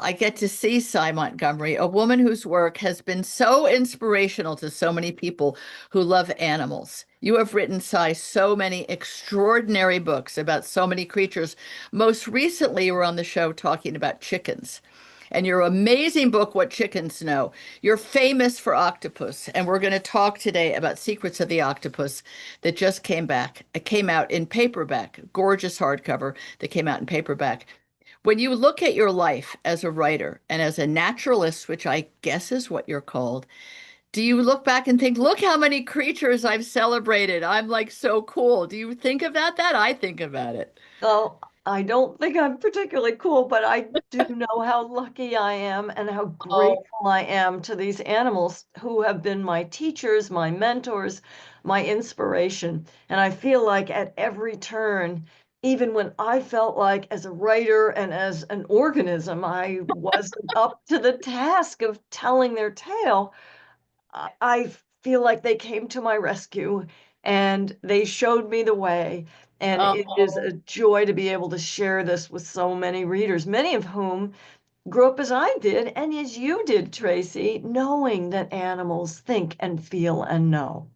I get to see Cy Montgomery, a woman whose work has been so inspirational to so many people who love animals. You have written, Cy, so many extraordinary books about so many creatures. Most recently, you were on the show talking about chickens. And your amazing book, What Chickens Know. You're famous for Octopus, and we're going to talk today about Secrets of the Octopus that just came back. It came out in paperback, gorgeous hardcover that came out in paperback. When you look at your life as a writer and as a naturalist, which I guess is what you're called, do you look back and think, look how many creatures I've celebrated? I'm like so cool. Do you think about that? I think about it. Well, I don't think I'm particularly cool, but I do know how lucky I am and how Oh, grateful I am to these animals who have been my teachers, my mentors, my inspiration. And I feel like at every turn, even when I felt like as a writer and as an organism, I wasn't up to the task of telling their tale, I feel like they came to my rescue and they showed me the way. And it is oh. a joy to be able to share this with so many readers, many of whom grew up as I did and as you did, Tracy, knowing that animals think and feel and know.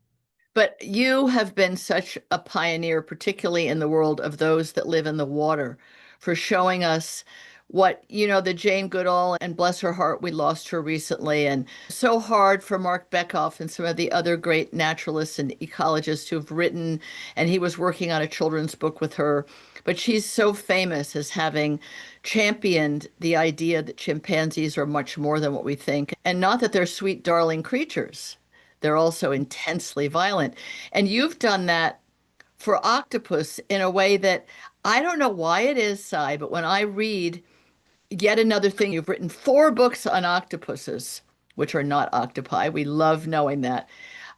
But you have been such a pioneer, particularly in the world of those that live in the water, for showing us what, the Jane Goodall, and bless her heart, we lost her recently, and so hard for Mark Beckhoff and some of the other great naturalists and ecologists who've written, and he was working on a children's book with her. But she's so famous as having championed the idea that chimpanzees are much more than what we think, and not that they're sweet, darling creatures. They're also intensely violent. And you've done that for octopus in a way that I don't know why it is, Cy, but when I read yet another thing, you've written 4 books on octopuses, which are not octopi. We love knowing that.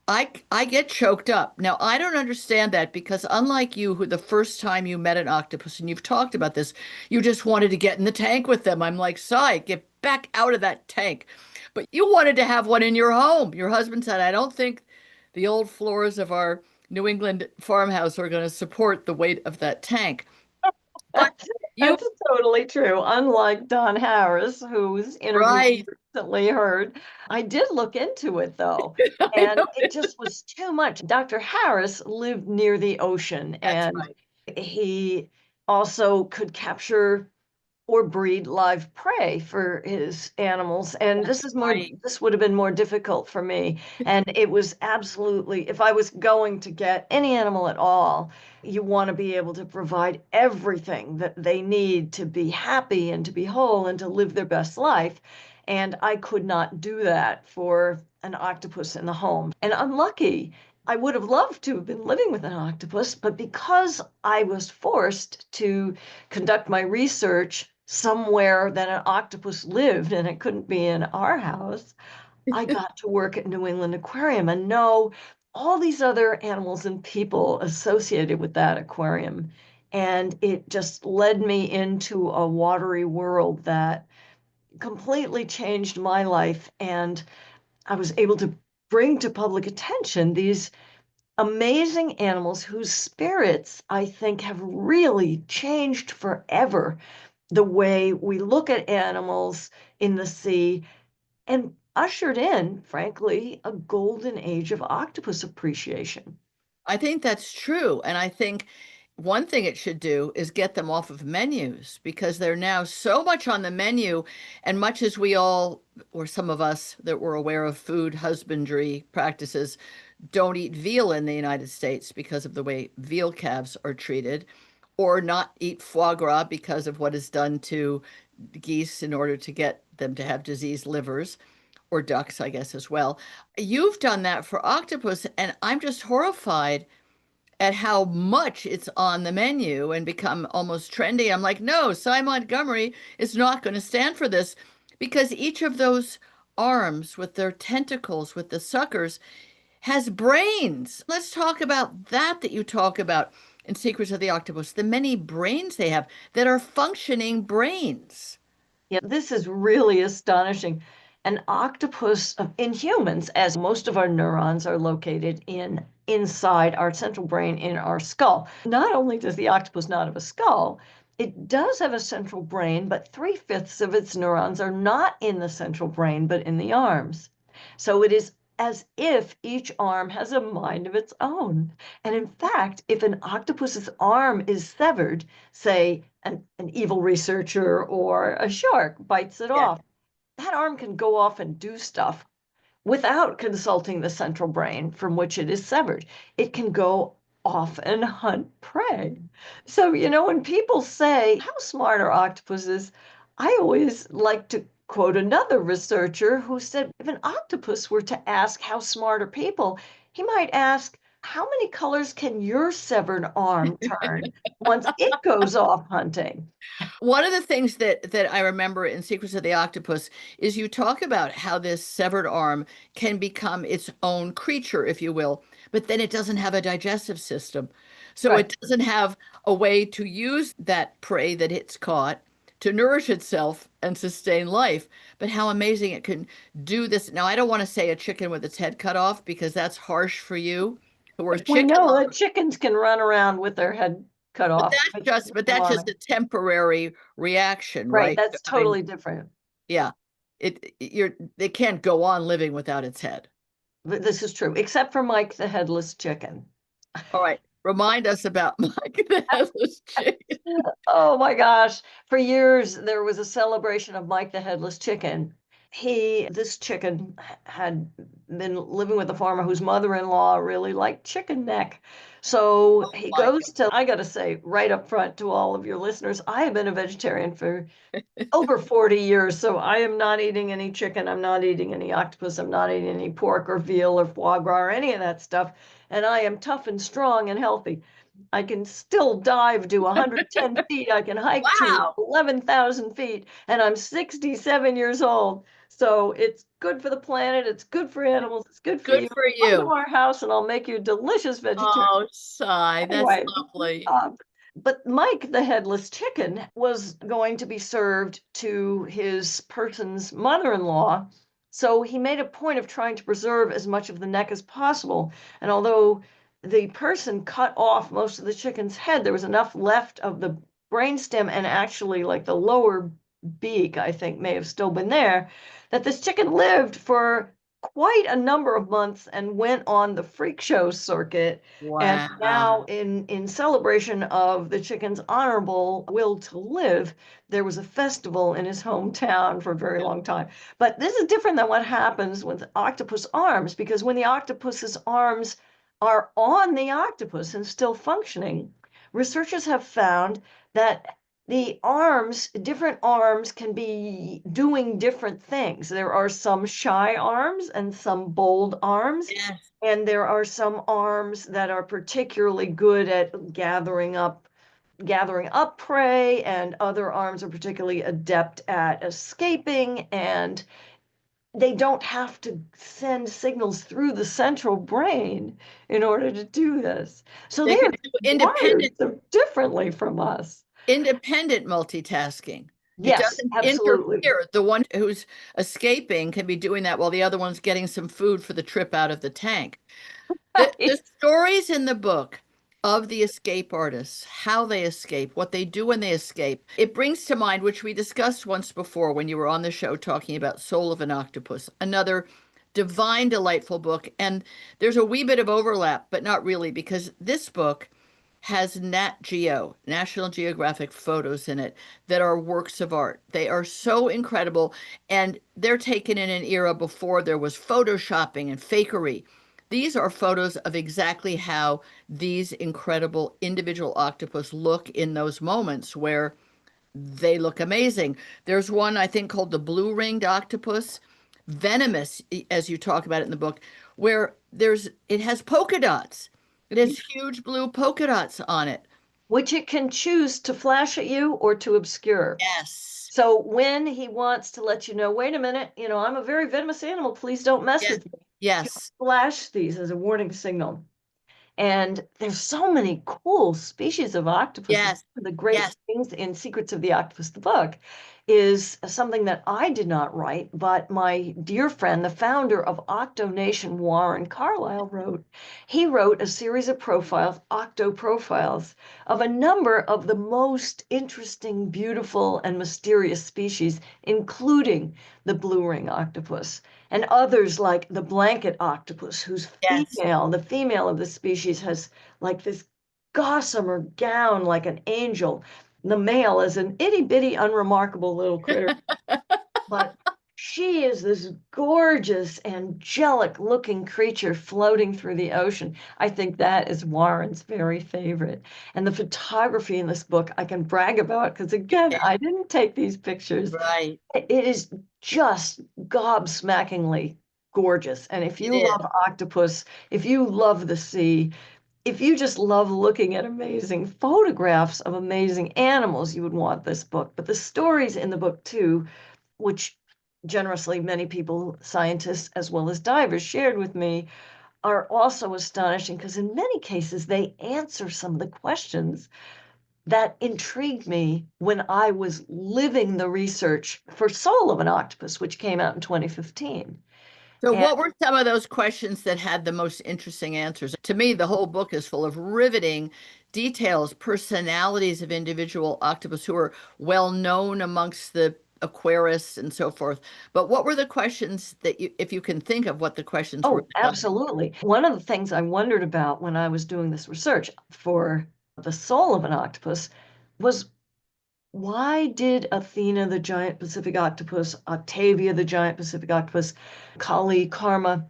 I get choked up. Now, I don't understand that because unlike you, who the first time you met an octopus, and you've talked about this, you just wanted to get in the tank with them. I'm like, Cy, get back out of that tank. But you wanted to have one in your home. Your husband said, I don't think the old floors of our New England farmhouse are going to support the weight of that tank. But you, That's totally true. Unlike Don Harris, whose interview we right. recently heard, I did look into it though, I and know. it just was too much. Dr. Harris lived near the ocean, That's and right. he also could capture or breed live prey for his animals. And That's right. this would have been more difficult for me. And it was absolutely, if I was going to get any animal at all, you want to be able to provide everything that they need to be happy and to be whole and to live their best life. And I could not do that for an octopus in the home. And I'm lucky. I would have loved to have been living with an octopus, but because I was forced to conduct my research somewhere that an octopus lived and it couldn't be in our house, I got to work at New England Aquarium and know all these other animals and people associated with that aquarium. And it just led me into a watery world that completely changed my life. And I was able to bring to public attention these amazing animals whose spirits I think have really changed forever the way we look at animals in the sea and ushered in, frankly, a golden age of octopus appreciation. I think that's true. And I think one thing it should do is get them off of menus because they're now so much on the menu. And much as we all, or some of us that were aware of food husbandry practices, don't eat veal in the United States because of the way veal calves are treated, or not eat foie gras because of what is done to geese in order to get them to have diseased livers, or ducks, I guess, as well. You've done that for octopus, and I'm just horrified at how much it's on the menu and become almost trendy. I'm like, no, Cy Montgomery is not going to stand for this because each of those arms with their tentacles, with the suckers, has brains. Let's talk about that you talk about in Secrets of the Octopus, the many brains they have that are functioning brains. Yeah, this is really astonishing. An octopus in humans, as most of our neurons are located inside our central brain in our skull. Not only does the octopus not have a skull, It does have a central brain, but 3/5 of its neurons are not in the central brain, but in the arms. So it is as if each arm has a mind of its own. And in fact, if an octopus's arm is severed, say an evil researcher or a shark bites it Yeah. off, that arm can go off and do stuff without consulting the central brain from which it is severed. It can go off and hunt prey. So, when people say, how smart are octopuses? I always like to quote another researcher who said, if an octopus were to ask how smart are people, he might ask, how many colors can your severed arm turn once it goes off hunting? One of the things that I remember in Secrets of the Octopus is you talk about how this severed arm can become its own creature, if you will, but then it doesn't have a digestive system. So Right. it doesn't have a way to use that prey that it's caught to nourish itself and sustain life. But how amazing it can do this. Now, I don't want to say a chicken with its head cut off because that's harsh for you. We're We chicken know that lovers. chickens can run around with their head cut But off. that's just, but that's just a temporary reaction, Right, right? that's I mean, totally different. yeah, they can't go on living without its head. But this is true, except for Mike the headless chicken. All right, remind us about Mike the Headless Chicken. Oh my gosh. For years, there was a celebration of Mike the headless chicken. This chicken had been living with a farmer whose mother-in-law really liked chicken neck. So Oh he my goes to, I got to say right up front to all of your listeners, I have been a vegetarian for over 40 years, so I am not eating any chicken. I'm not eating any octopus. I'm not eating any pork or veal or foie gras or any of that stuff. And I am tough and strong and healthy. I can still dive to 110 feet. I can hike to God. Wow. 11,000 feet, and I'm 67 years old. So it's good for the planet. It's good for animals. It's good for Good you. for Come to you. our house, and I'll make you a delicious vegetarian. Oh, sigh. That's Anyway, lovely. uh, but Mike the headless chicken was going to be served to his person's mother-in-law. So he made a point of trying to preserve as much of the neck as possible. And although the person cut off most of the chicken's head, there was enough left of the brainstem and actually like the lower beak, I think, may have still been there, that this chicken lived for quite a number of months and went on the freak show circuit. And now, Wow. in celebration of the chicken's honorable will to live, there was a festival in his hometown for a very long time. But this is different than what happens with octopus arms, because when the octopus's arms are on the octopus and still functioning, researchers have found that different arms can be doing different things. There are some shy arms and some bold arms. Yes. And there are some arms that are particularly good at gathering up prey, and other arms are particularly adept at escaping, and they don't have to send signals through the central brain in order to do this. So They they can are do wired so differently from us. independent multitasking. It Yes, doesn't absolutely. interfere. The one who's escaping can be doing that while the other one's getting some food for the trip out of the tank. The Right. stories in the book of the escape artists, how they escape, what they do when they escape, it brings to mind, which we discussed once before when you were on the show talking about Soul of an Octopus, another divine, delightful book. And there's a wee bit of overlap, but not really, because this book has Nat Geo, National Geographic photos in it that are works of art. They are so incredible, and they're taken in an era before there was photoshopping and fakery. These are photos of exactly how these incredible individual octopus look in those moments where they look amazing. There's one I think called the blue-ringed octopus, venomous, as you talk about it in the book, where it has polka dots. It has huge blue polka dots on it. Which it can choose to flash at you or to obscure. Yes. So when he wants to let you know, wait a minute, I'm a very venomous animal, please don't mess Yes. with me, he'll Yes. flash these as a warning signal. And there's so many cool species of octopus. Yes. The great Yes. things in Secrets of the Octopus, the book, is something that I did not write, but my dear friend, the founder of Octonation, Warren Carlyle, wrote. He wrote a series of profiles, octo profiles, of a number of the most interesting, beautiful, and mysterious species, including the blue ring octopus and others like the blanket octopus, whose Yes. the female of the species has like this gossamer gown like an angel. The male is an itty bitty, unremarkable little critter, but she is this gorgeous, angelic looking creature floating through the ocean. I think that is Warren's very favorite. And the photography in this book, I can brag about because, again, I didn't take these pictures. Right. It is just gobsmackingly gorgeous. And if It you is. love octopus, if you love the sea, if you just love looking at amazing photographs of amazing animals, you would want this book. But the stories in the book, too, which generously many people, scientists as well as divers, shared with me, are also astonishing because in many cases they answer some of the questions that intrigued me when I was living the research for Soul of an Octopus, which came out in 2015. So, And what were some of those questions that had the most interesting answers? To me, the whole book is full of riveting details, personalities of individual octopus who are well known amongst the aquarists and so forth. But what were the questions that you, if you can think of what the questions were oh, that got you? absolutely. One of the things I wondered about when I was doing this research for the Soul of an Octopus was, why did Athena, the giant Pacific octopus, Octavia, the giant Pacific octopus, Kali, Karma,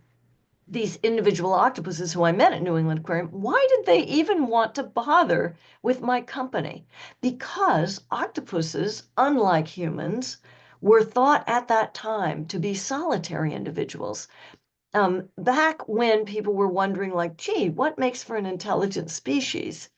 these individual octopuses who I met at New England Aquarium, why did they even want to bother with my company? Because octopuses, unlike humans, were thought at that time to be solitary individuals. Back when people were wondering, like, gee, what makes for an intelligent species?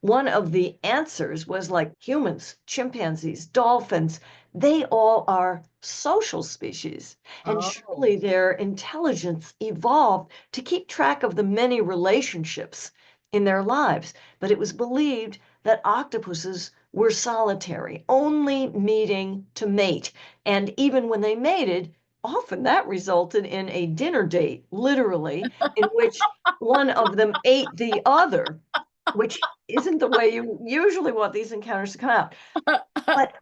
One of the answers was like humans, chimpanzees, dolphins, they all are social species. And Oh, surely their intelligence evolved to keep track of the many relationships in their lives. But it was believed that octopuses were solitary, only meeting to mate. And even when they mated, often that resulted in a dinner date, literally, in which one of them ate the other, which isn't the way you usually want these encounters to come out. But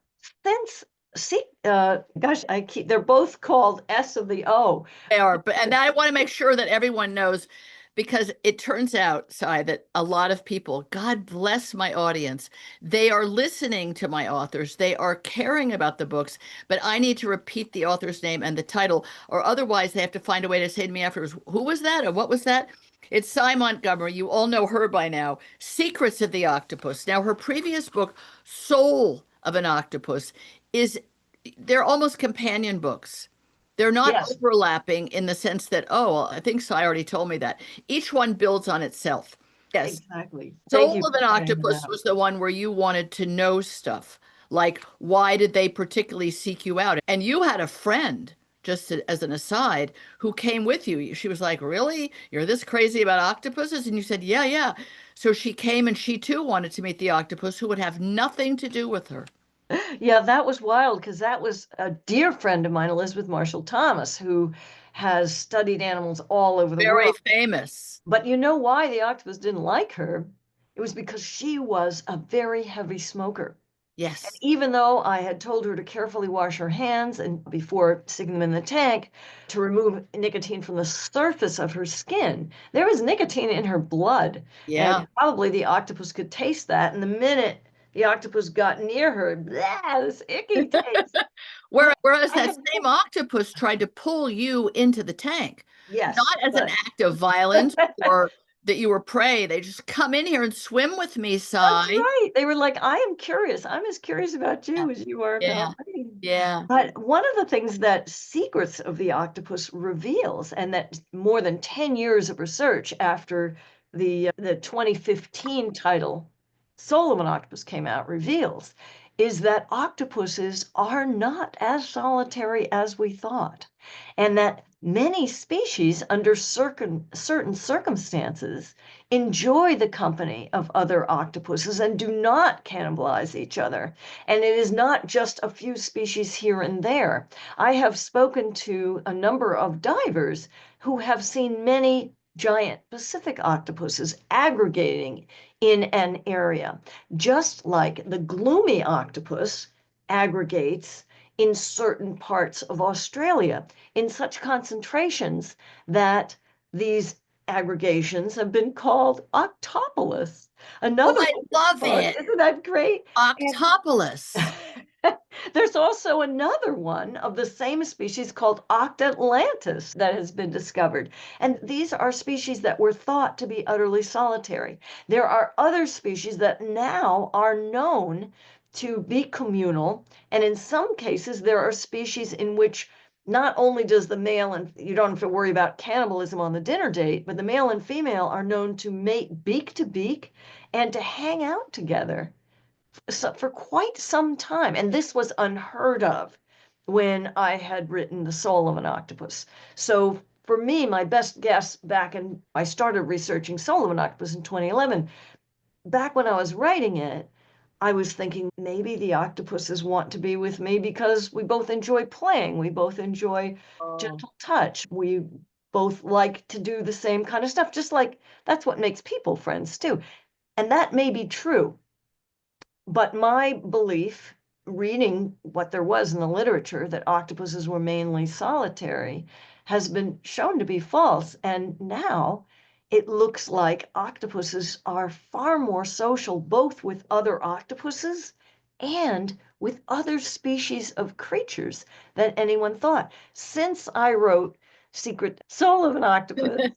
since, see, gosh, they're both called S of the O. they are. But and I want to make sure that everyone knows because it turns out, Sai, that a lot of people, God bless my audience, they are listening to my authors. They are caring about the books, but I need to repeat the author's name and the title, or otherwise they have to find a way to say to me afterwards, who was that or what was that? It's Cy Montgomery. You all know her by now. Secrets of the Octopus. Now, her previous book, Soul of an Octopus, is they're almost companion books. They're not Yes, overlapping in the sense that, oh, well, I think Cy already told me that. Each one builds on itself. Yes. exactly. Thank Soul you of for an pointing that Octopus out. was the one where you wanted to know stuff. Like, why did they particularly seek you out? And you had a friend, just as an aside, who came with you. She was like, really? You're this crazy about octopuses? And you said, yeah, yeah. So she came and she too wanted to meet the octopus who would have nothing to do with her. Yeah, that was wild because that was a dear friend of mine, Elizabeth Marshall Thomas, who has studied animals all over the Very world. famous. But you know why the octopus didn't like her? It was because she was a very heavy smoker. And Yes. even though I had told her to carefully wash her hands and before sticking them in the tank to remove nicotine from the surface of her skin, there was nicotine in her blood. And Yeah. probably the octopus could taste that. And the minute the octopus got near her, blah, this icky taste. But Whereas I that had, same octopus tried to pull you into the tank, yes, not as an but act of violence or that you were prey. They just come in here and swim with me, that's Cy. right. They were like, I am curious. I'm as curious about Yeah, you as you are yeah, about me. yeah. But one of the things that Secrets of the Octopus reveals, and that more than 10 years of research after the 2015 title Soul of an Octopus came out reveals, is that octopuses are not as solitary as we thought, and that Many species, under certain circumstances, enjoy the company of other octopuses and do not cannibalize each other. And it is not just a few species here and there. I have spoken to a number of divers who have seen many giant Pacific octopuses aggregating in an area, just like the gloomy octopus aggregates in certain parts of Australia in such concentrations that these aggregations have been called octopolis. Oh, Another I one is love called, it. isn't that great? And Octopus. there's also another one of the same species called Octatlantis that has been discovered. And these are species that were thought to be utterly solitary. There are other species that now are known to be communal. And in some cases, there are species in which not only does the male, and you don't have to worry about cannibalism on the dinner date, but the male and female are known to mate beak to beak and to hang out together for quite some time. And this was unheard of when I had written The Soul of an Octopus. So for me, my best guess back in, I started researching Soul of an Octopus in 2011. Back when I was writing it, I was thinking maybe the octopuses want to be with me because we both enjoy playing. We both enjoy Oh, gentle touch. We both like to do the same kind of stuff, just like that's what makes people friends too. And that may be true. But my belief, reading what there was in the literature that octopuses were mainly solitary, has been shown to be false. And now it looks like octopuses are far more social, both with other octopuses and with other species of creatures than anyone thought. Since I wrote Secret Soul of an Octopus,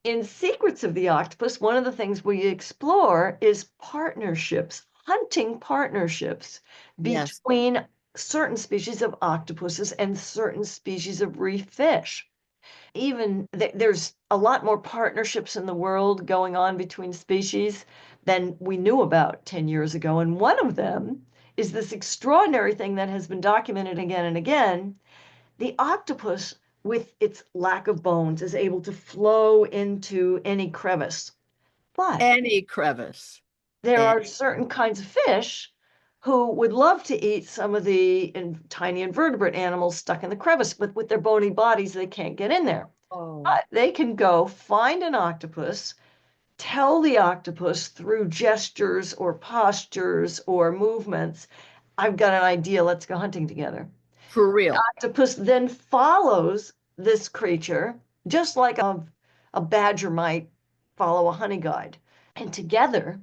in Secrets of the Octopus, one of the things we explore is partnerships, hunting partnerships yes. between certain species of octopuses and certain species of reef fish. Even there's a lot more partnerships in the world going on between species than we knew about 10 years ago. And one of them is this extraordinary thing that has been documented again and again. The octopus, with its lack of bones, is able to flow into any crevice. But Any crevice. there And, are certain kinds of fish who would love to eat some of the tiny invertebrate animals stuck in the crevice, but with their bony bodies, they can't get in there. oh, But they can go find an octopus, tell the octopus through gestures or postures or movements, I've got an idea, let's go hunting together. for real. Octopus then follows this creature, just like a badger might follow a honey guide. And together,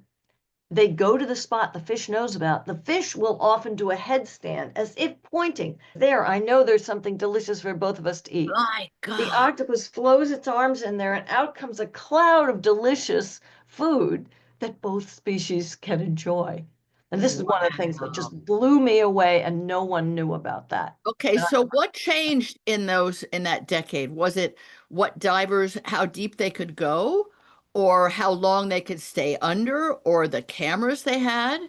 they go to the spot the fish knows about. The fish will often do a headstand as if pointing, there, I know there's something delicious for both of us to eat. My The God. octopus flows its arms in there, and out comes a cloud of delicious food that both species can enjoy. And this is one of the things that Wow. just blew me away, and no one knew about that. Okay, so what changed in that decade? Was it what divers, how deep they could go, or how long they could stay under, or the cameras they had?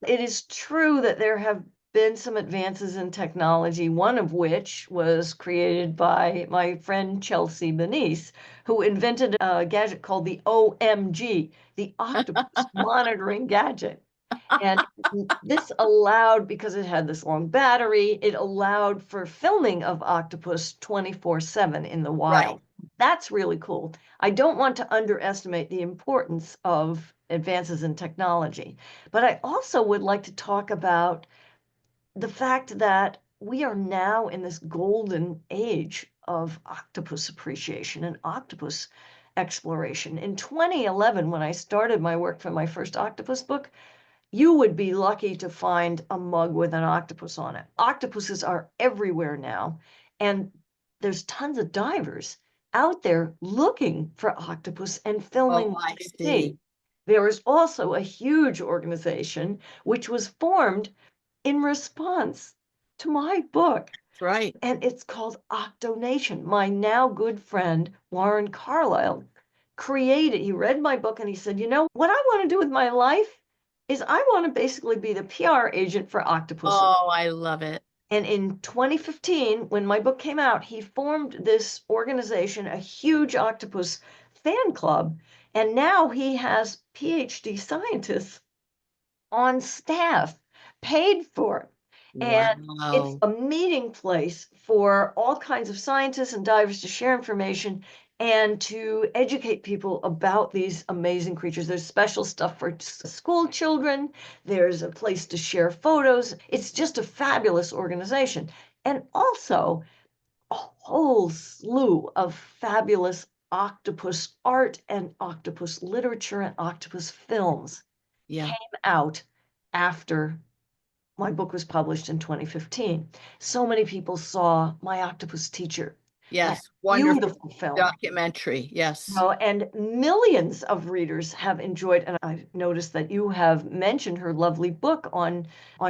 It is true that there have been some advances in technology, one of which was created by my friend Chelsea Benise, who invented a gadget called the OMG, the Octopus Monitoring Gadget. And this allowed, because it had this long battery, it allowed for filming of octopus 24/7 in the Right. wild. That's really cool. I don't want to underestimate the importance of advances in technology, but I also would like to talk about the fact that we are now in this golden age of octopus appreciation and octopus exploration. In 2011, when I started my work for my first octopus book, you would be lucky to find a mug with an octopus on it. Octopuses are everywhere now, and there's tons of divers out there looking for octopus and filming Oh, what I they see. see. There is also a huge organization which was formed in response to my book, That's right. and it's called Octonation. My now good friend, Warren Carlyle, created, he read my book and he said, you know, what I want to do with my life is I want to basically be the PR agent for octopuses. Oh, I love it. And in 2015, when my book came out, he formed this organization, a huge octopus fan club. And now he has PhD scientists on staff, paid for. And it's Wow. a meeting place for all kinds of scientists and divers to share information and to educate people about these amazing creatures. There's special stuff for school children. There's a place to share photos. It's just a fabulous organization. And also a whole slew of fabulous octopus art and octopus literature and octopus films Yeah. came out after my book was published in 2015. So many people saw My Octopus Teacher, that Yes. Wonderful beautiful film. documentary. Yes. Oh, and millions of readers have enjoyed, and I noticed that you have mentioned her lovely book on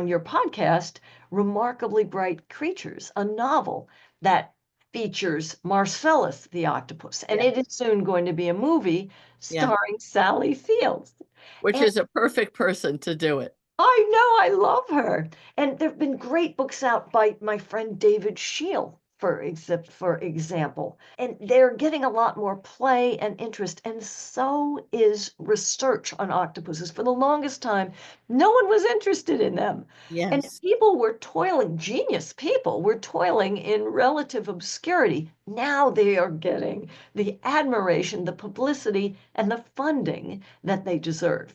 your podcast, Remarkably Bright Creatures, a novel that features Marcellus the octopus, and Yeah. it is soon going to be a movie Yeah. starring Sally Fields. Which And is a perfect person to do it. I know, I love her. And there have been great books out by my friend David Scheel, for example. And they're getting a lot more play and interest. And so is research on octopuses. For the longest time, no one was interested in them. And Yes. people were toiling, genius people were toiling in relative obscurity. Now they are getting the admiration, the publicity, and the funding that they deserve.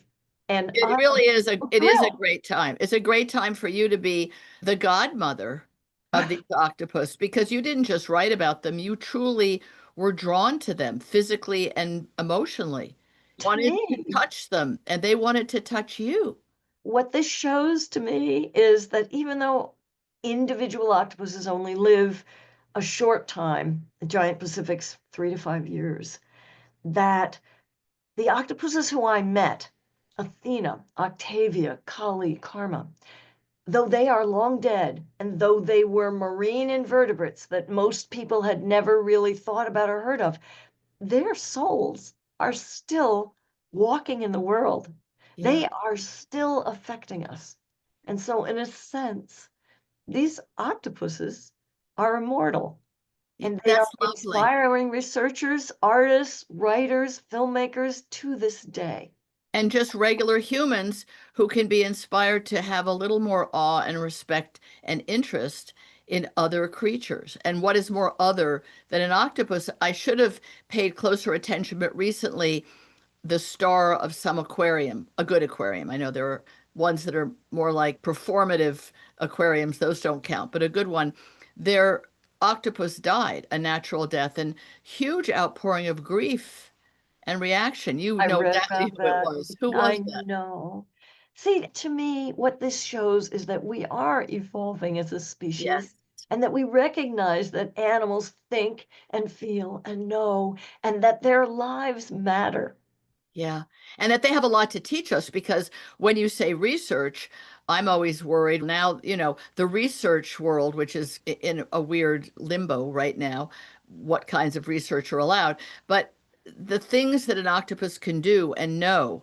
And It I'm really is it is a thrilled. great time. It's a great time for you to be the godmother of these octopus because you didn't just write about them, you truly were drawn to them physically and emotionally, To wanted to me, touch them, and they wanted to touch you. what this shows to me is that even though individual octopuses only live a short time, the giant Pacific's 3 to 5 years, that the octopuses who I met, Athena, Octavia, Kali, Karma, though they are long dead, and though they were marine invertebrates that most people had never really thought about or heard of, their souls are still walking in the world. Yeah, They are still affecting us. And so, in a sense, these octopuses are immortal and they are that's lovely. inspiring researchers, artists, writers, filmmakers to this day. And just regular humans who can be inspired to have a little more awe and respect and interest in other creatures. And what is more other than an octopus? I should have paid closer attention, but recently, the star of some aquarium, a good aquarium. I know there are ones that are more like performative aquariums, those don't count, but a good one, their octopus died a natural death and huge outpouring of grief and reaction. You I know read exactly about who it that. was. Who was I that? know. See, to me, what this shows is that we are evolving as a species Yes. and that we recognize that animals think and feel and know and that their lives matter. Yeah. And that they have a lot to teach us because when you say research, I'm always worried now, the research world, which is in a weird limbo right now, what kinds of research are allowed. But the things that an octopus can do and know,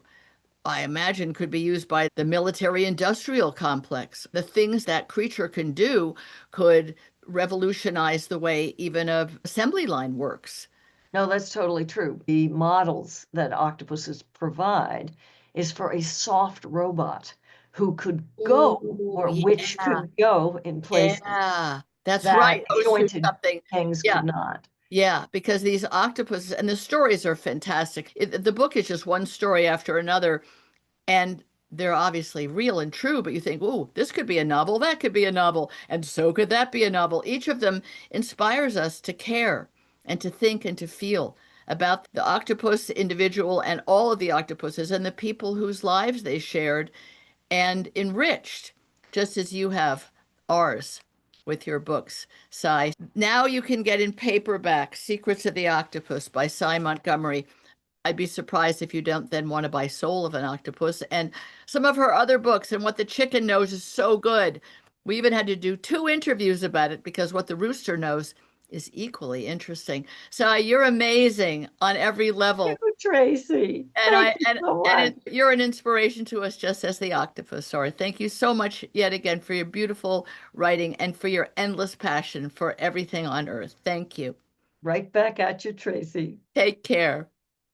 I imagine could be used by the military industrial complex. The things that creature can do could revolutionize the way even a assembly line works. No, that's totally true. The models that octopuses provide is for a soft robot who could go, Oh, or which yeah. could go in places Yeah, that's that right. I was through jointed something. things Yeah, could not. yeah, because these octopuses and the stories are fantastic. The book is just one story after another, and they're obviously real and true, but you think, oh, this could be a novel, that could be a novel, and so could that be a novel. Each of them inspires us to care and to think and to feel about the octopus individual and all of the octopuses and the people whose lives they shared and enriched, just as you have ours with your books, Cy. Now you can get in paperback Secrets of the Octopus by Cy Montgomery. I'd be surprised if you don't then want to buy Soul of an Octopus and some of her other books. And What the Chicken Knows is so good. We even had to do two interviews about it because What the Rooster Knows is equally interesting. So you're amazing on every You, level. Tracy. And Thank I you so and much. you're an inspiration to us just as the octopus are. Thank you so much yet again for your beautiful writing and for your endless passion for everything on earth. Thank you. Right back at you, Tracy. Take care.